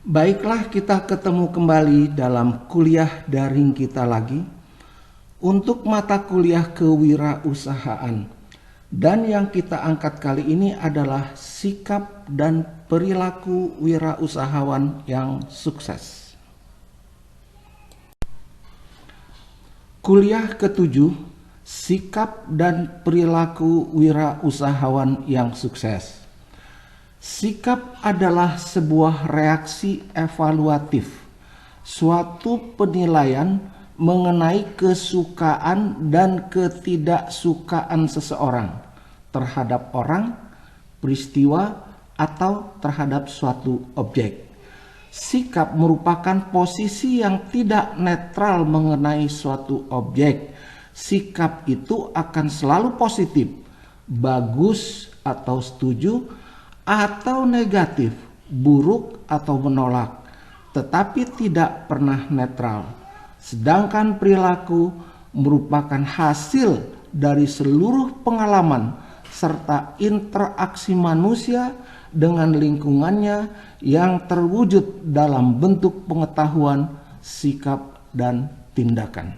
Baiklah, kita ketemu kembali dalam kuliah daring kita lagi untuk mata kuliah kewirausahaan. Dan yang kita angkat kali ini adalah sikap dan perilaku wirausahawan yang sukses. Kuliah ketujuh, sikap dan perilaku wirausahawan yang sukses. Sikap adalah sebuah reaksi evaluatif, suatu penilaian mengenai kesukaan dan ketidaksukaan seseorang terhadap orang, peristiwa, atau terhadap suatu objek. Sikap merupakan posisi yang tidak netral mengenai suatu objek. Sikap itu akan selalu positif, bagus atau setuju, atau negatif, buruk atau menolak, tetapi tidak pernah netral. Sedangkan perilaku merupakan hasil dari seluruh pengalaman serta interaksi manusia dengan lingkungannya yang terwujud dalam bentuk pengetahuan, sikap, dan tindakan.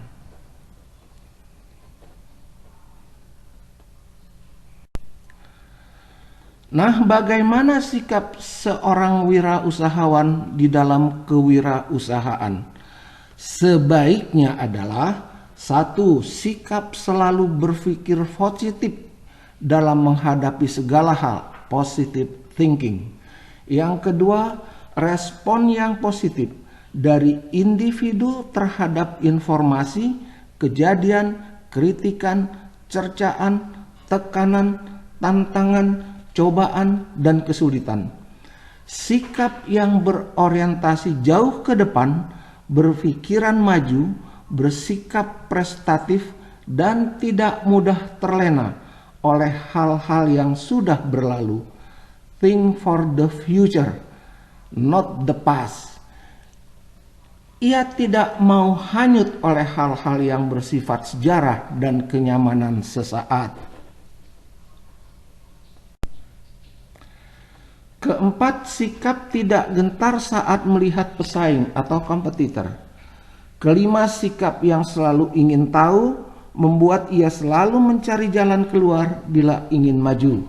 Nah, bagaimana sikap seorang wirausahawan di dalam kewirausahaan? Sebaiknya adalah 1. Sikap selalu berpikir positif dalam menghadapi segala hal, positive thinking. Yang kedua, respon yang positif dari individu terhadap informasi, kejadian, kritikan, cercaan, tekanan, tantangan, cobaan, dan kesulitan. Sikap yang berorientasi jauh ke depan, berpikiran maju, bersikap prestatif, dan tidak mudah terlena oleh hal-hal yang sudah berlalu. Think for the future, not the past. Ia tidak mau hanyut oleh hal-hal yang bersifat sejarah dan kenyamanan sesaat. Keempat, sikap tidak gentar saat melihat pesaing atau kompetitor. Kelima, sikap yang selalu ingin tahu membuat ia selalu mencari jalan keluar bila ingin maju.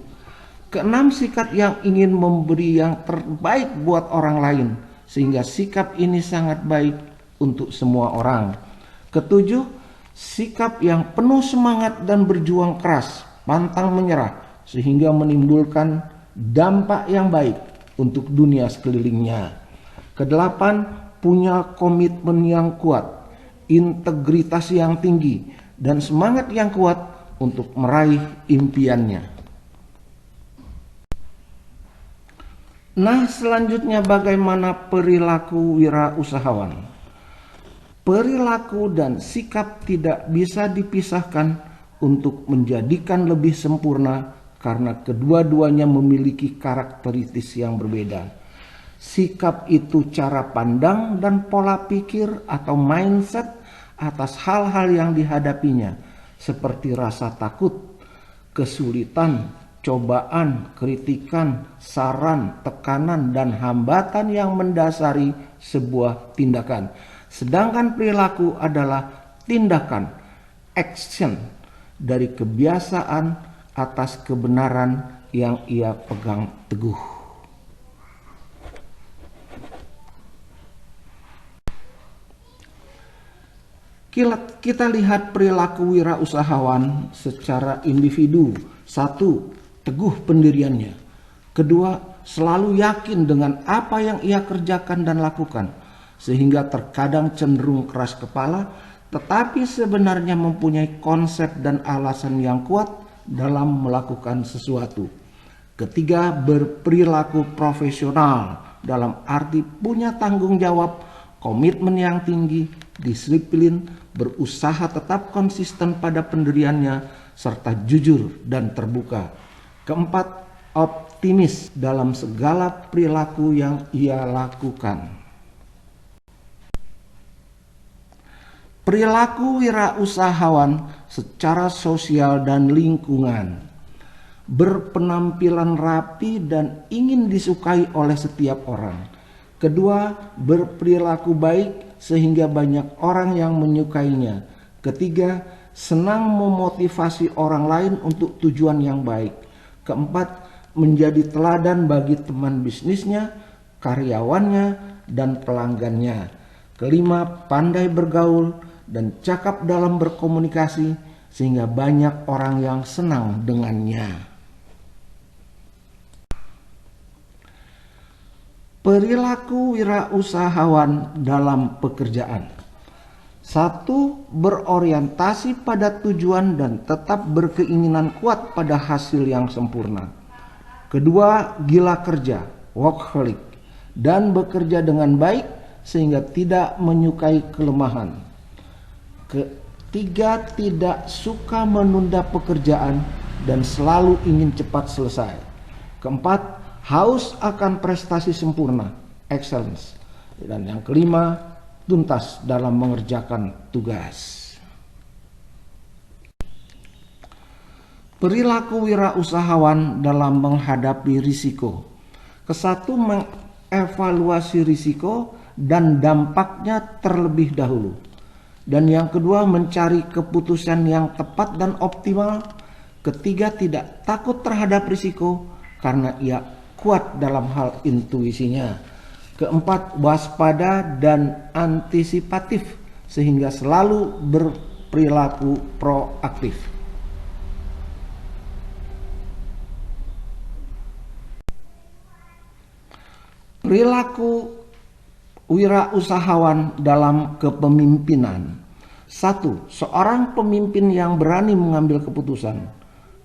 Keenam, sikap yang ingin memberi yang terbaik buat orang lain, sehingga sikap ini sangat baik untuk semua orang. Ketujuh, sikap yang penuh semangat dan berjuang keras, pantang menyerah, sehingga menimbulkan dampak yang baik untuk dunia sekelilingnya. Kedelapan, punya komitmen yang kuat, integritas yang tinggi, dan semangat yang kuat untuk meraih impiannya. Nah, selanjutnya bagaimana perilaku wirausahawan? Perilaku dan sikap tidak bisa dipisahkan untuk menjadikan lebih sempurna karena kedua-duanya memiliki karakteristik yang berbeda. Sikap itu cara pandang dan pola pikir atau mindset atas hal-hal yang dihadapinya, seperti rasa takut, kesulitan, cobaan, kritikan, saran, tekanan, dan hambatan yang mendasari sebuah tindakan. Sedangkan perilaku adalah tindakan, action, dari kebiasaan atas kebenaran yang ia pegang teguh. Kita lihat perilaku wirausahawan secara individu. 1. Teguh pendiriannya. Kedua, selalu yakin dengan apa yang ia kerjakan dan lakukan, sehingga terkadang cenderung keras kepala, tetapi sebenarnya mempunyai konsep dan alasan yang kuat dalam melakukan sesuatu. Ketiga, berperilaku profesional dalam arti punya tanggung jawab, komitmen yang tinggi, disiplin, berusaha tetap konsisten pada pendiriannya, serta jujur dan terbuka. Keempat, optimis dalam segala perilaku yang ia lakukan. Perilaku wirausahawan secara sosial dan lingkungan. Berpenampilan rapi dan ingin disukai oleh setiap orang. Kedua, berperilaku baik sehingga banyak orang yang menyukainya. Ketiga, senang memotivasi orang lain untuk tujuan yang baik. Keempat, menjadi teladan bagi teman bisnisnya, karyawannya, dan pelanggannya. Kelima, pandai bergaul dan cakap dalam berkomunikasi sehingga banyak orang yang senang dengannya. Perilaku wirausahawan dalam pekerjaan. 1. Berorientasi pada tujuan dan tetap berkeinginan kuat pada hasil yang sempurna. Kedua, gila kerja, workaholic, dan bekerja dengan baik sehingga tidak menyukai kelemahan. Ketiga, tidak suka menunda pekerjaan dan selalu ingin cepat selesai. Keempat, haus akan prestasi sempurna, excellence. Dan yang kelima, tuntas dalam mengerjakan tugas. Perilaku wirausahawan dalam menghadapi risiko. Kesatu, mengevaluasi risiko dan dampaknya terlebih dahulu. Dan yang kedua, mencari keputusan yang tepat dan optimal. Ketiga, tidak takut terhadap risiko karena ia kuat dalam hal intuisinya. Keempat, waspada dan antisipatif sehingga selalu berperilaku proaktif. Perilaku wirausahawan dalam kepemimpinan. 1. Seorang pemimpin yang berani mengambil keputusan.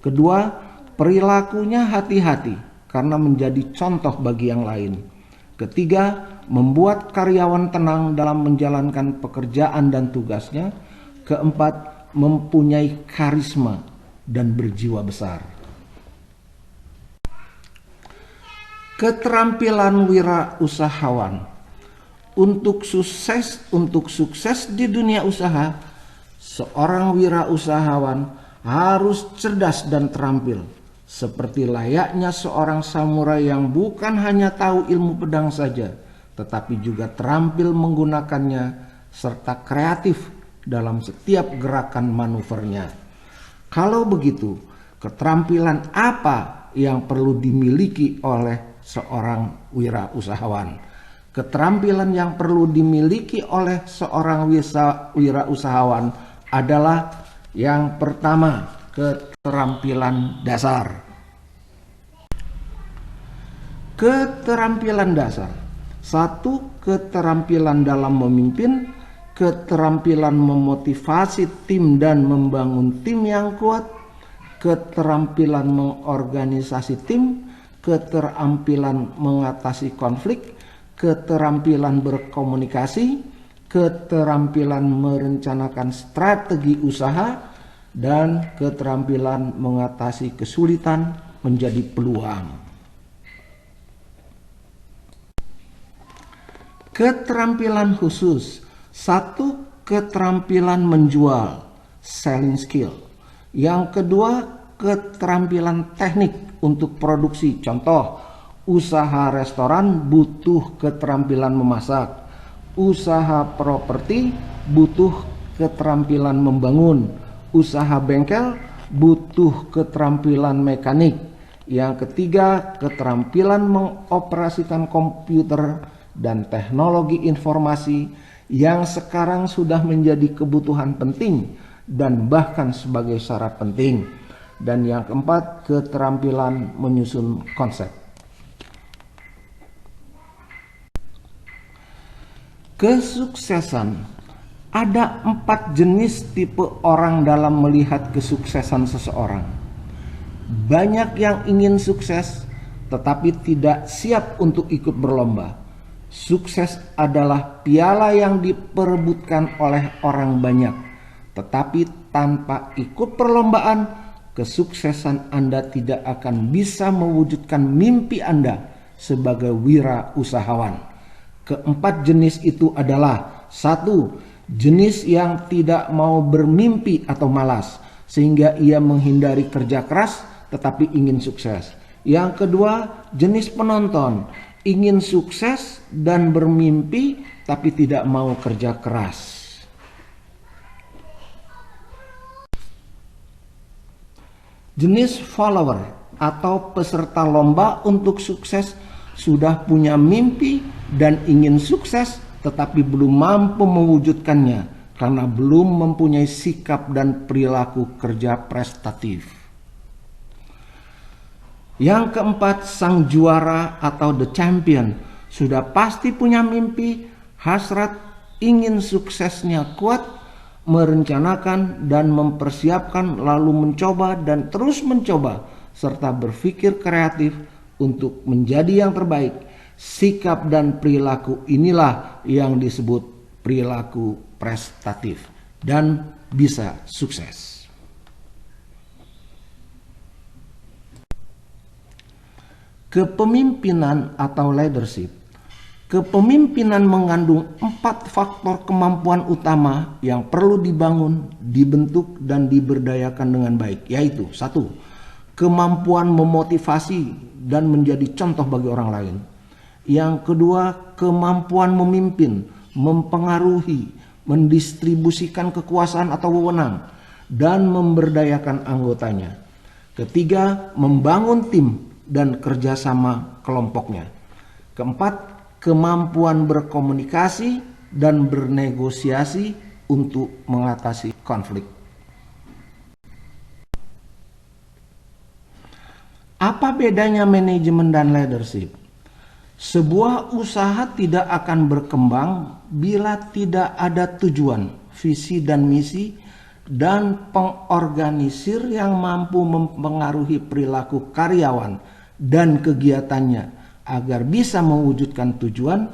Kedua, perilakunya hati-hati karena menjadi contoh bagi yang lain. Ketiga, membuat karyawan tenang dalam menjalankan pekerjaan dan tugasnya. Keempat, mempunyai karisma dan berjiwa besar. Keterampilan wirausahawan. Untuk sukses di dunia usaha, seorang wirausahawan harus cerdas dan terampil. Seperti layaknya seorang samurai yang bukan hanya tahu ilmu pedang saja, tetapi juga terampil menggunakannya serta kreatif dalam setiap gerakan manuvernya. Kalau begitu, keterampilan apa yang perlu dimiliki oleh seorang wirausahawan? Keterampilan yang perlu dimiliki oleh seorang wirausahawan adalah yang pertama, keterampilan dasar. Keterampilan dasar. 1. Keterampilan dalam memimpin, keterampilan memotivasi tim dan membangun tim yang kuat, keterampilan mengorganisasi tim, keterampilan mengatasi konflik, keterampilan berkomunikasi, keterampilan merencanakan strategi usaha, dan keterampilan mengatasi kesulitan menjadi peluang. Keterampilan khusus. 1. Keterampilan menjual, selling skill. Yang kedua, keterampilan teknik untuk produksi. Contoh, usaha restoran butuh keterampilan memasak. Usaha properti butuh keterampilan membangun. Usaha bengkel butuh keterampilan mekanik. Yang ketiga, keterampilan mengoperasikan komputer dan teknologi informasi yang sekarang sudah menjadi kebutuhan penting dan bahkan sebagai syarat penting. Dan yang keempat, keterampilan menyusun konsep. Kesuksesan. Ada 4 jenis tipe orang dalam melihat kesuksesan seseorang. Banyak yang ingin sukses tetapi tidak siap untuk ikut berlomba. Sukses adalah piala yang diperebutkan oleh orang banyak. Tetapi tanpa ikut perlombaan, kesuksesan Anda tidak akan bisa mewujudkan mimpi Anda sebagai wirausahawan. Keempat jenis itu adalah: 1. Jenis yang tidak mau bermimpi atau malas, sehingga ia menghindari kerja keras tetapi ingin sukses. Yang kedua, jenis penonton ingin sukses dan bermimpi tapi tidak mau kerja keras. Jenis follower atau peserta lomba untuk sukses sudah punya mimpi dan ingin sukses tetapi belum mampu mewujudkannya karena belum mempunyai sikap dan perilaku kerja prestatif. Yang keempat, sang juara atau the champion sudah pasti punya mimpi, hasrat, ingin suksesnya kuat, merencanakan dan mempersiapkan, lalu mencoba dan terus mencoba, serta berpikir kreatif untuk menjadi yang terbaik. Sikap dan perilaku inilah yang disebut perilaku prestatif dan bisa sukses. Kepemimpinan atau leadership. Kepemimpinan mengandung 4 faktor kemampuan utama yang perlu dibangun, dibentuk, dan diberdayakan dengan baik, yaitu 1. Kemampuan memotivasi dan menjadi contoh bagi orang lain. Yang kedua, kemampuan memimpin, mempengaruhi, mendistribusikan kekuasaan atau wewenang, dan memberdayakan anggotanya. Ketiga, membangun tim dan kerjasama kelompoknya. Keempat, kemampuan berkomunikasi dan bernegosiasi untuk mengatasi konflik. Apa bedanya manajemen dan leadership? Sebuah usaha tidak akan berkembang bila tidak ada tujuan, visi dan misi, dan pengorganisir yang mampu mempengaruhi perilaku karyawan dan kegiatannya agar bisa mewujudkan tujuan.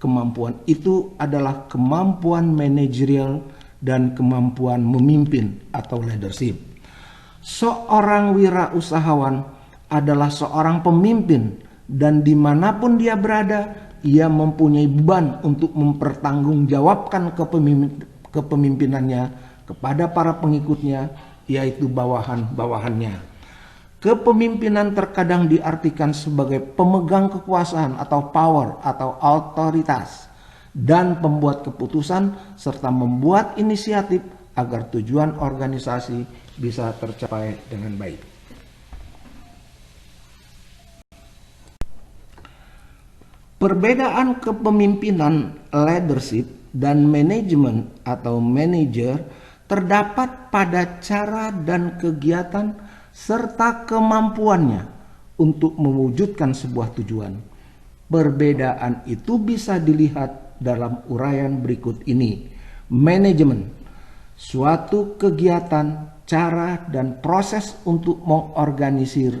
Kemampuan itu adalah kemampuan manajerial dan kemampuan memimpin atau leadership. Seorang wirausahawan adalah seorang pemimpin, dan dimanapun dia berada, ia mempunyai beban untuk mempertanggungjawabkan kepemimpinannya kepada para pengikutnya, yaitu bawahan-bawahannya. Kepemimpinan terkadang diartikan sebagai pemegang kekuasaan atau power atau otoritas, dan pembuat keputusan serta membuat inisiatif agar tujuan organisasi bisa tercapai dengan baik. Perbedaan kepemimpinan leadership dan manajemen atau manager terdapat pada cara dan kegiatan serta kemampuannya untuk mewujudkan sebuah tujuan. Perbedaan itu bisa dilihat dalam uraian berikut ini. Manajemen, suatu kegiatan, cara, dan proses untuk mengorganisir,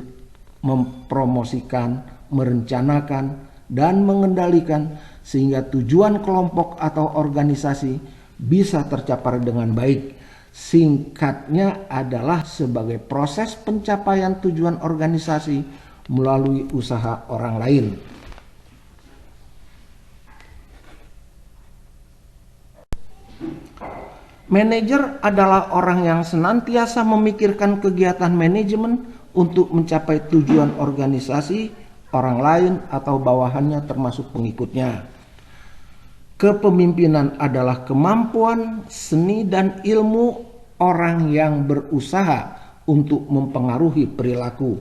mempromosikan, merencanakan, dan mengendalikan sehingga tujuan kelompok atau organisasi bisa tercapai dengan baik. Singkatnya adalah sebagai proses pencapaian tujuan organisasi melalui usaha orang lain. Manajer adalah orang yang senantiasa memikirkan kegiatan manajemen untuk mencapai tujuan organisasi, orang lain atau bawahannya termasuk pengikutnya. Kepemimpinan adalah kemampuan, seni, dan ilmu orang yang berusaha untuk mempengaruhi perilaku.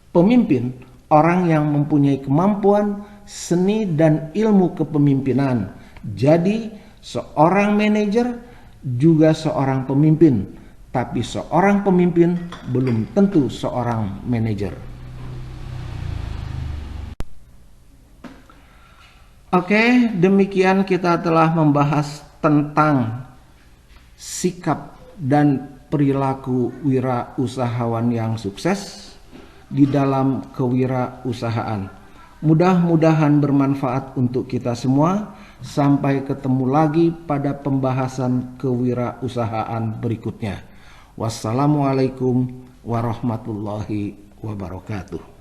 Pemimpin, orang yang mempunyai kemampuan, seni, dan ilmu kepemimpinan. Jadi, seorang manajer juga seorang pemimpin, tapi seorang pemimpin belum tentu seorang manajer. Oke, demikian kita telah membahas tentang sikap dan perilaku wirausahawan yang sukses di dalam kewirausahaan. Mudah-mudahan bermanfaat untuk kita semua. Sampai ketemu lagi pada pembahasan kewirausahaan berikutnya. Wassalamualaikum warahmatullahi wabarakatuh.